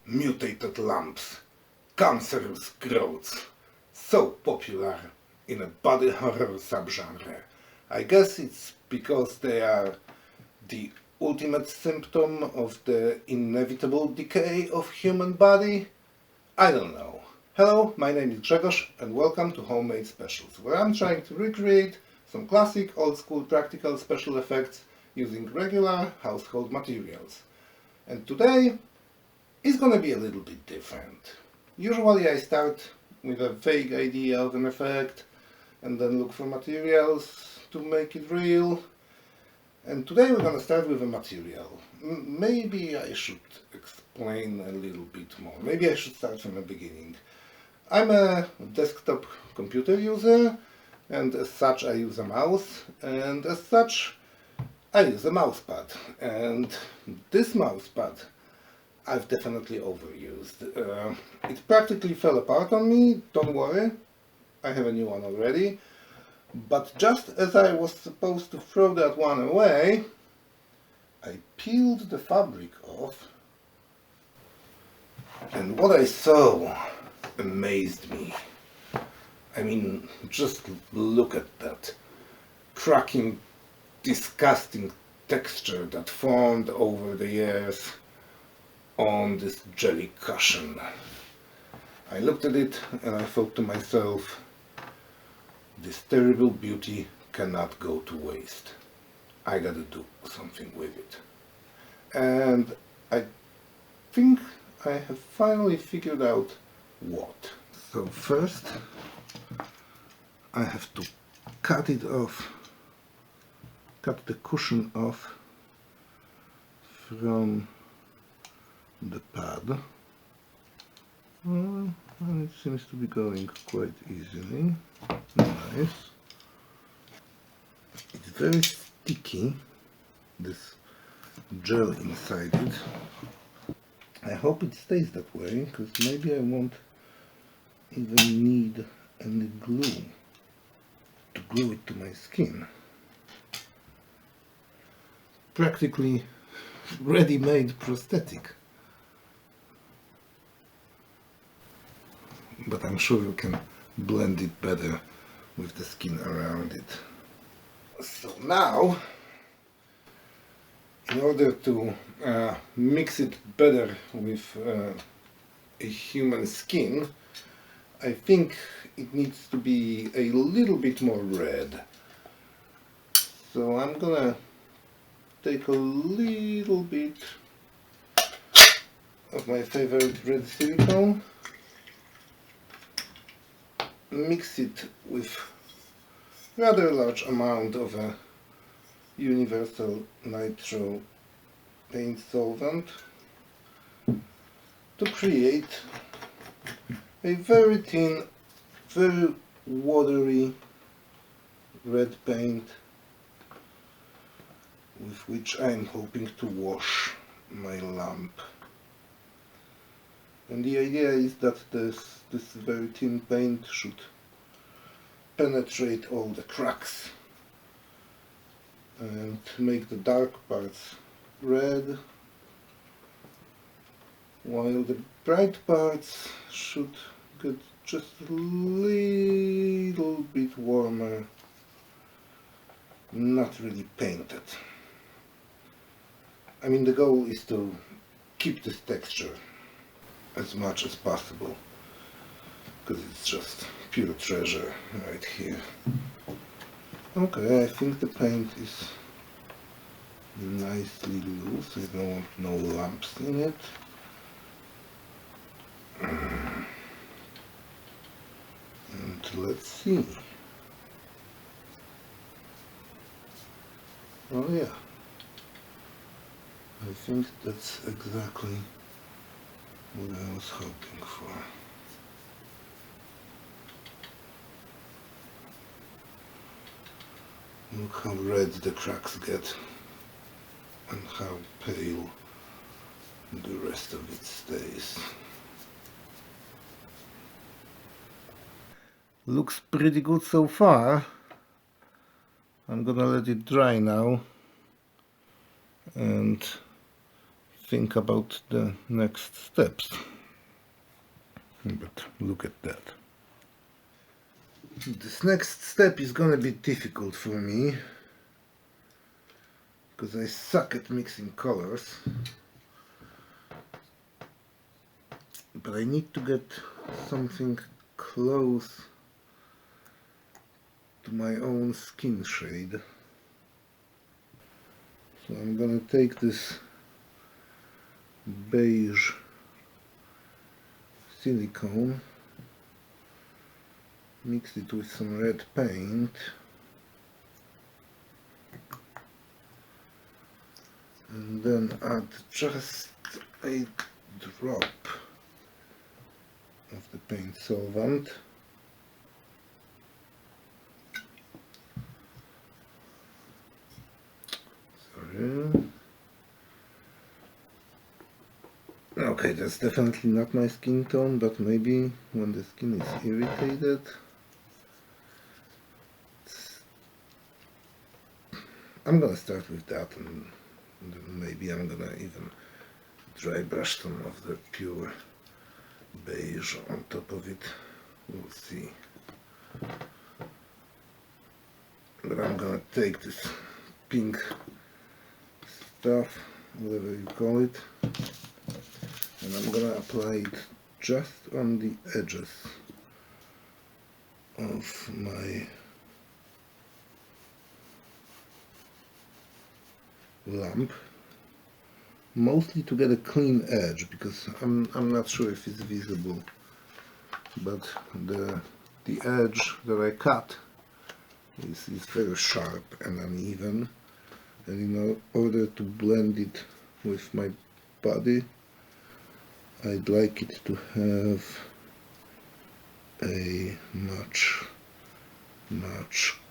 mutated lumps, cancerous growths, so popular in a body horror subgenre. I guess it's because they are the ultimate symptom of the inevitable decay of human body? I don't know. Hello, my name is Grzegorz and welcome to Homemade Specials, where I'm trying to recreate some classic old-school practical special effects using regular household materials. And today is gonna be a little bit different. Usually I start with a vague idea of an effect and then look for materials to make it real. And today we're gonna start with a material. Maybe I should explain a little bit more. Maybe I should start from the beginning. I'm a desktop computer user, and as such I use a mouse, and as such I use a mousepad. And this mousepad I've definitely overused. It practically fell apart on me, don't worry, I have a new one already. But just as I was supposed to throw that one away, I peeled the fabric off, and what I saw amazed me. I mean, just look at that cracking, disgusting texture that formed over the years on this jelly cushion. I looked at it and I thought to myself, this terrible beauty cannot go to waste. I gotta do something with it. And I think I have finally figured out what. So first I have to cut it off, cut the cushion off from the pad. And it seems to be going quite easily. Nice. It's very sticky, this gel inside it. I hope it stays that way, because maybe I won't even need any glue to glue it to my skin. Practically ready-made prosthetic. But I'm sure you can blend it better with the skin around it. So now, in order to mix it better with a human skin, I think it needs to be a little bit more red. So I'm gonna take a little bit of my favorite red silicone, mix it with rather large amount of a universal nitro paint solvent to create a very thin, very watery red paint with which I'm hoping to wash my lamp. And the idea is that this very thin paint should penetrate all the cracks and make the dark parts red, while the bright parts should get just a little bit warmer, not really painted. I mean, the goal is to keep this texture as much as possible, because it's just pure treasure right here. Okay, I think the paint is nicely loose. I don't want no lumps in it. And let's see. Oh yeah, I think that's exactly what I was hoping for. Look how red the cracks get and how pale the rest of it stays. Looks pretty good so far. I'm gonna let it dry now and think about the next steps. But look at that. This next step is gonna be difficult for me because I suck at mixing colors. But I need to get something close to my own skin shade. So I'm gonna take this beige silicone, mix it with some red paint, and then add just a drop of the paint solvent. Sorry. Okay, that's definitely not my skin tone, but maybe when the skin is irritated. I'm gonna start with that, and then maybe I'm gonna even dry brush some of the pure beige on top of it. We'll see. But I'm gonna take this pink stuff, whatever you call it, and I'm gonna apply it just on the edges of my lamp, mostly to get a clean edge, because I'm not sure if it's visible, but the edge that I cut is very sharp and uneven, and in order to blend it with my body, I'd like it to have a much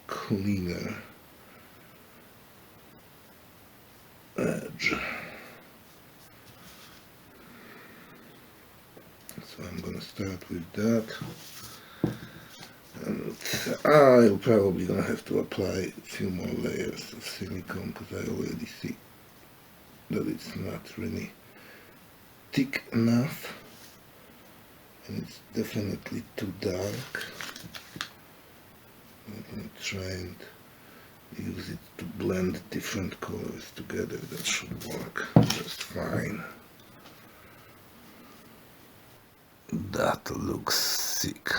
cleaner edge. So I'm gonna start with that, and I'm probably gonna have to apply a few more layers of silicone, because I already see that it's not really thick enough, and it's definitely too dark. Let me try and use it to blend different colors together. That should work just fine. That looks sick.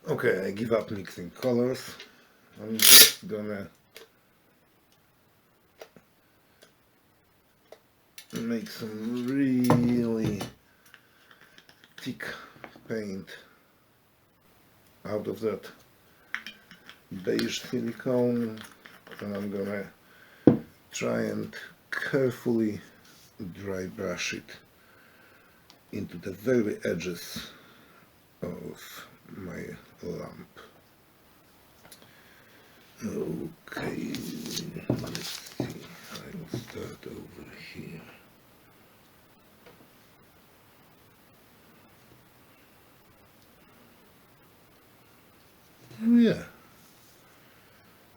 Okay, I give up mixing colors. I'm just gonna make some really thick paint out of that beige silicone, and I'm gonna try and carefully dry brush it into the very edges of my lamp. Okay, let's see, I will start over here. Oh yeah,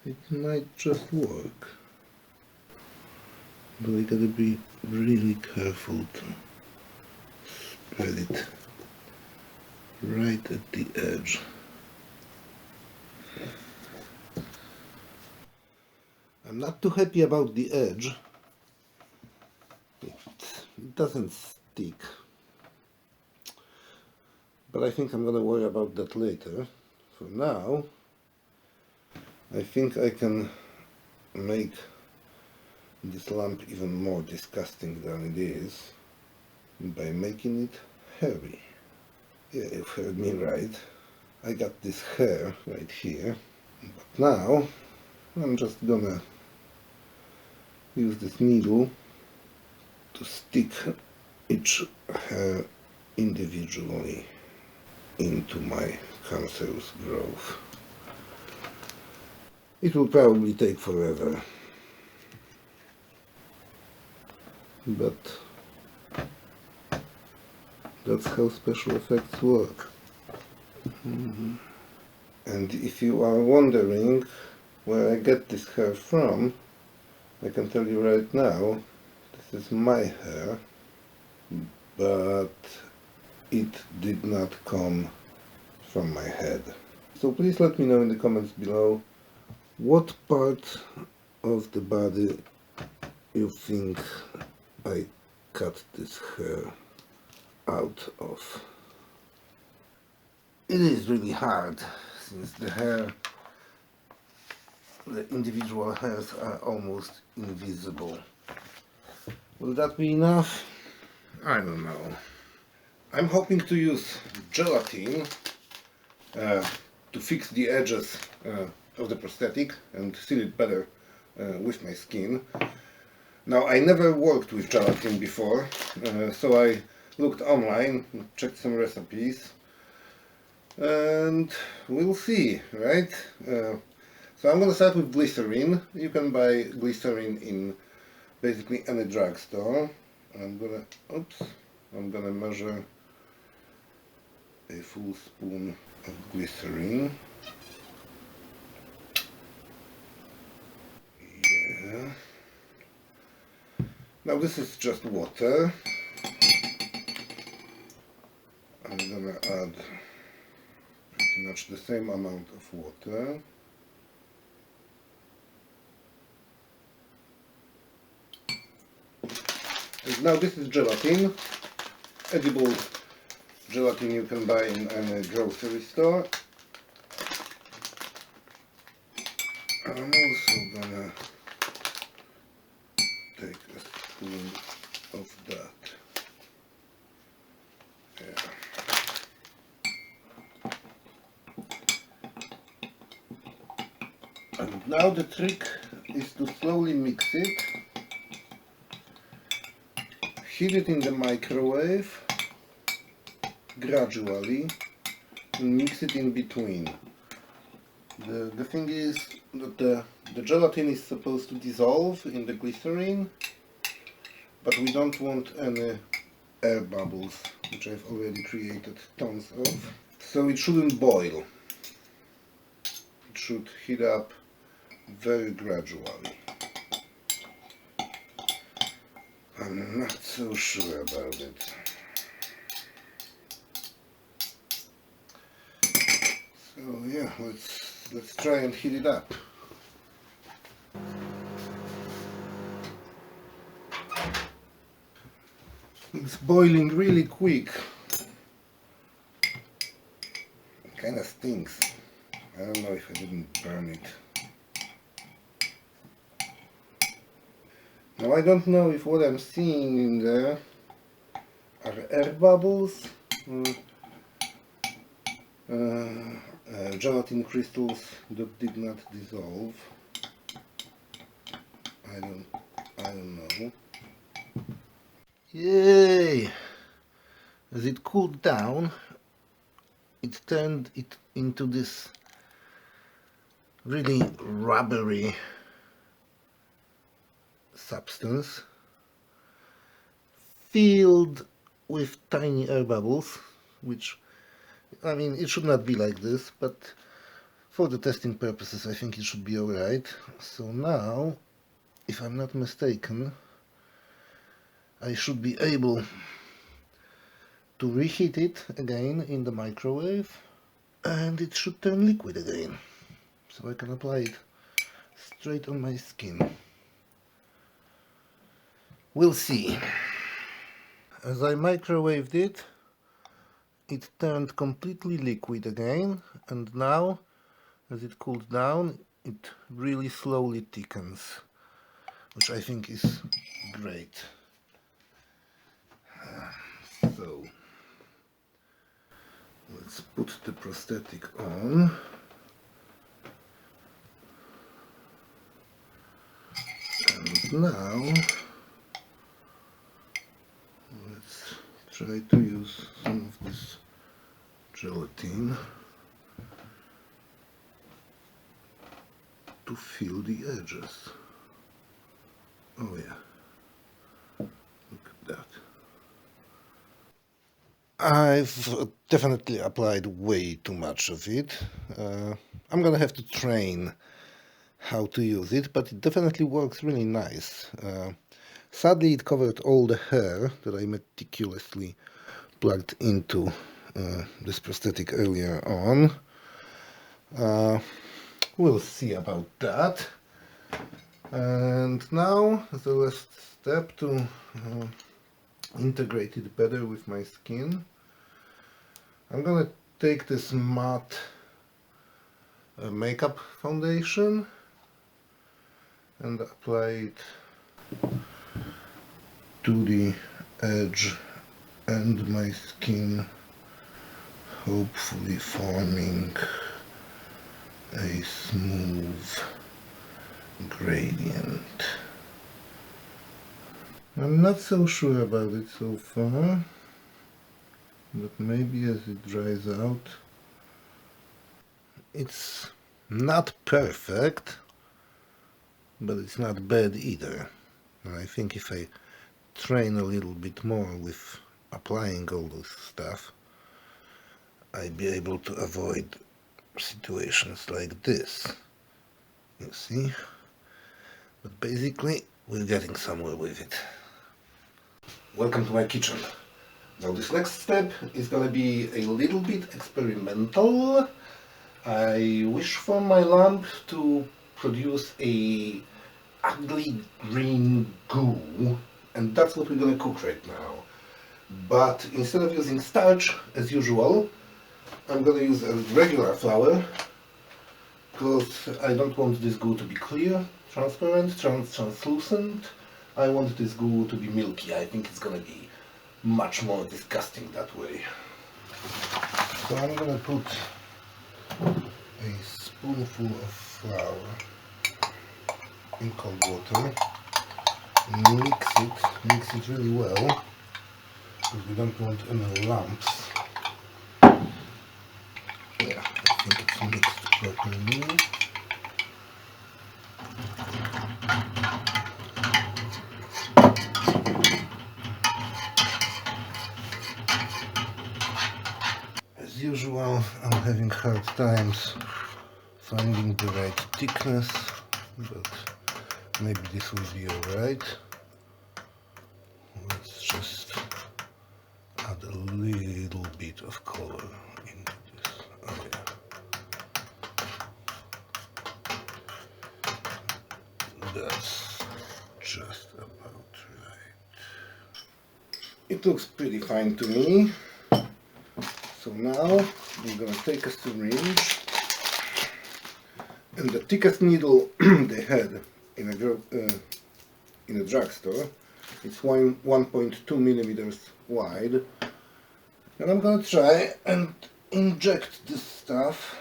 it might just work, but we gotta be really careful to spread it right at the edge. I'm not too happy about the edge. It doesn't stick, but I think I'm gonna worry about that later. For now, I think I can make this lamp even more disgusting than it is by making it hairy. Yeah, you've heard me right. I got this hair right here, but now I'm just gonna use this needle to stick each hair individually into my cancerous growth. It will probably take forever, but that's how special effects work. And if you are wondering where I get this hair from, I can tell you right now, this is my hair, but it did not come from my head. So please let me know in the comments below what part of the body you think I cut this hair out of. It is really hard since the individual hairs are almost invisible. Will that be enough? I don't know. I'm hoping to use gelatin to fix the edges of the prosthetic and seal it better with my skin. Now, I never worked with gelatin before, so I looked online, checked some recipes, and we'll see, right? So I'm gonna start with glycerin. You can buy glycerin in basically any drugstore. I'm gonna measure a full spoon of glycerin. Yeah. Now this is just water. I'm gonna add pretty much the same amount of water. And now this is gelatin, edible gelatin you can buy in any grocery store. I'm also gonna take a spoon of that. Yeah. And now the trick is to slowly mix it. Heat it in the microwave gradually and mix it in between. The thing is that the gelatin is supposed to dissolve in the glycerin, but we don't want any air bubbles, which I've already created tons of. So it shouldn't boil. It should heat up very gradually. I'm not so sure about it. So yeah, let's try and heat it up. It's boiling really quick. It kind of stinks. I don't know if I didn't burn it. Now I don't know if what I'm seeing in there are air bubbles, gelatin crystals that did not dissolve. I don't know. Yay! As it cooled down, it turned it into this really rubbery substance filled with tiny air bubbles, which, I mean, it should not be like this, but for the testing purposes I think it should be alright. So now, if I'm not mistaken, I should be able to reheat it again in the microwave and it should turn liquid again, so I can apply it straight on my skin. We'll see. As I microwaved it, it turned completely liquid again, and now, as it cooled down, it really slowly thickens, which I think is great. So, let's put the prosthetic on. And now, let's try to use some of this gelatin to fill the edges. Oh yeah, look at that. I've definitely applied way too much of it. I'm gonna have to train how to use it, but it definitely works really nice. Sadly, it covered all the hair that I meticulously plugged into this prosthetic earlier on. We'll see about that. And now the last step to integrate it better with my skin. I'm gonna take this matte makeup foundation and apply it to the edge and my skin, hopefully forming a smooth gradient. I'm not so sure about it so far, but maybe as it dries out. It's not perfect, but it's not bad either. And I think if I train a little bit more with applying all this stuff, I'd be able to avoid situations like this. You see? But basically, we're getting somewhere with it. Welcome to my kitchen. Now this next step is gonna be a little bit experimental. I wish for my lamp to produce a ugly green goo, and that's what we're gonna cook right now. But instead of using starch as usual, I'm gonna use a regular flour, because I don't want this goo to be clear, transparent, translucent. I want this goo to be milky. I think it's gonna be much more disgusting that way. So I'm gonna put a spoonful of flour in cold water, mix it really well, because we don't want any lumps. Yeah, I think it's mixed properly. As usual, I'm having hard times finding the right thickness, but maybe this will be alright. Let's just add a little bit of color into this. Oh yeah. That's just about right. It looks pretty fine to me. So now we're gonna take a syringe, and the thickest needle they had in a drugstore, it's 1.2 millimeters wide, and I'm gonna try and inject this stuff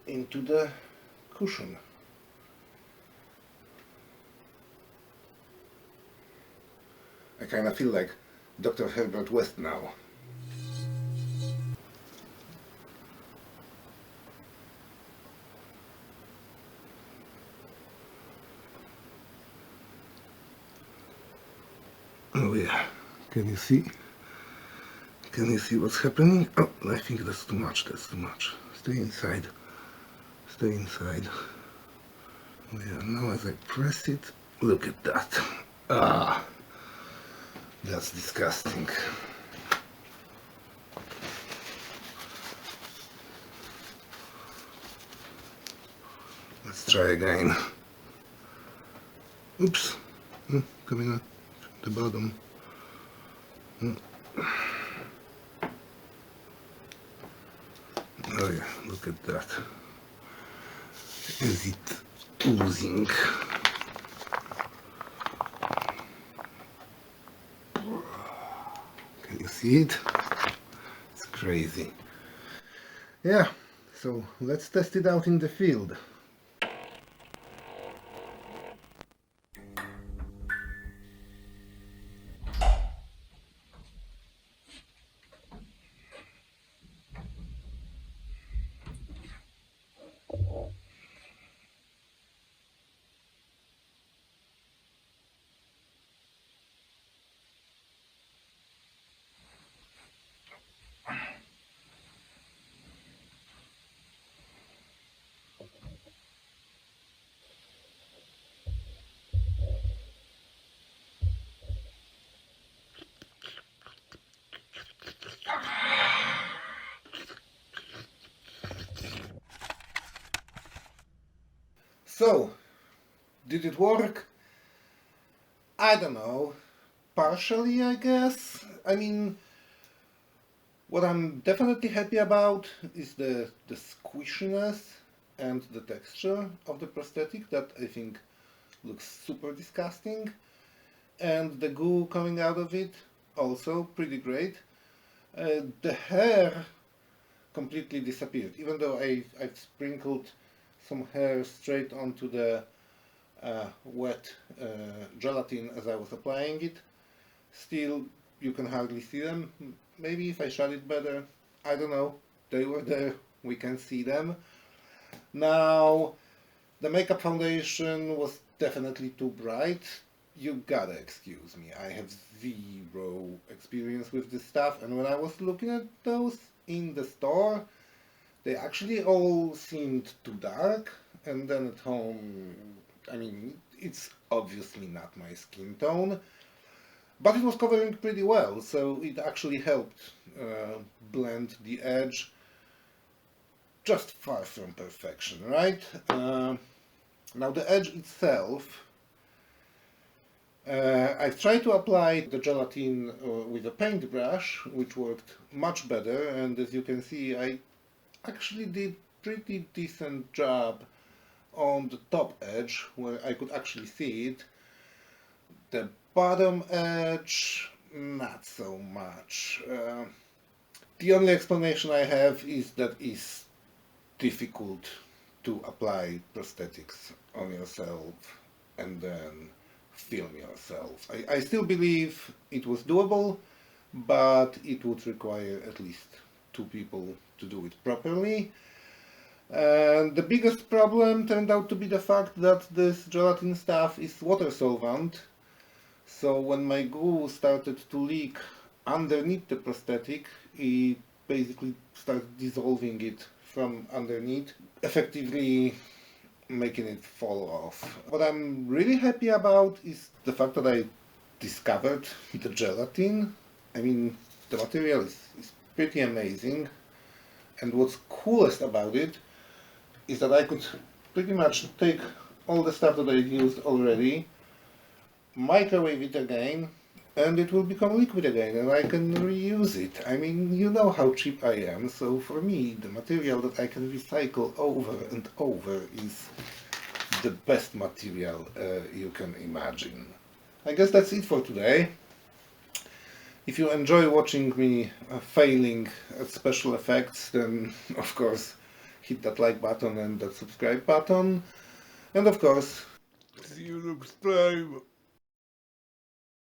into the cushion. I kind of feel like Dr. Herbert West now. Oh yeah, can you see? Can you see what's happening? Oh, I think that's too much, Stay inside. Stay inside. Oh yeah, now as I press it, look at that. Ah, that's disgusting. Let's try again. Oops, coming at the bottom. Oh yeah, look at that. Is it oozing? Can you see it? It's crazy. Yeah, so let's test it out in the field. So, did it work? I don't know. Partially, I guess. I mean, what I'm definitely happy about is the squishiness and the texture of the prosthetic that I think looks super disgusting. And the goo coming out of it, also pretty great. The hair completely disappeared, even though I've sprinkled some hair straight onto the wet gelatin as I was applying it. Still, you can hardly see them. Maybe if I shot it better, I don't know. They were there, we can see them. Now, the makeup foundation was definitely too bright. You gotta excuse me, I have zero experience with this stuff, and when I was looking at those in the store, they actually all seemed too dark, and then at home, I mean, it's obviously not my skin tone, but it was covering pretty well, so it actually helped blend the edge. Just far from perfection, right? Now the edge itself, I've tried to apply the gelatin with a paintbrush, which worked much better, and as you can see, I actually did pretty decent job on the top edge, where I could actually see it. The bottom edge, not so much. The only explanation I have is that it's difficult to apply prosthetics on yourself and then film yourself. I still believe it was doable, but it would require at least two people to do it properly. And the biggest problem turned out to be the fact that this gelatin stuff is water solvent. So when my glue started to leak underneath the prosthetic, it basically started dissolving it from underneath, effectively making it fall off. What I'm really happy about is the fact that I discovered the gelatin. I mean, the material is pretty amazing, and what's coolest about it is that I could pretty much take all the stuff that I've used already, microwave it again, and it will become liquid again, and I can reuse it. I mean, you know how cheap I am, so for me, the material that I can recycle over and over is the best material you can imagine. I guess that's it for today. If you enjoy watching me failing at special effects, then of course hit that like button and that subscribe button, and of course, see you next time.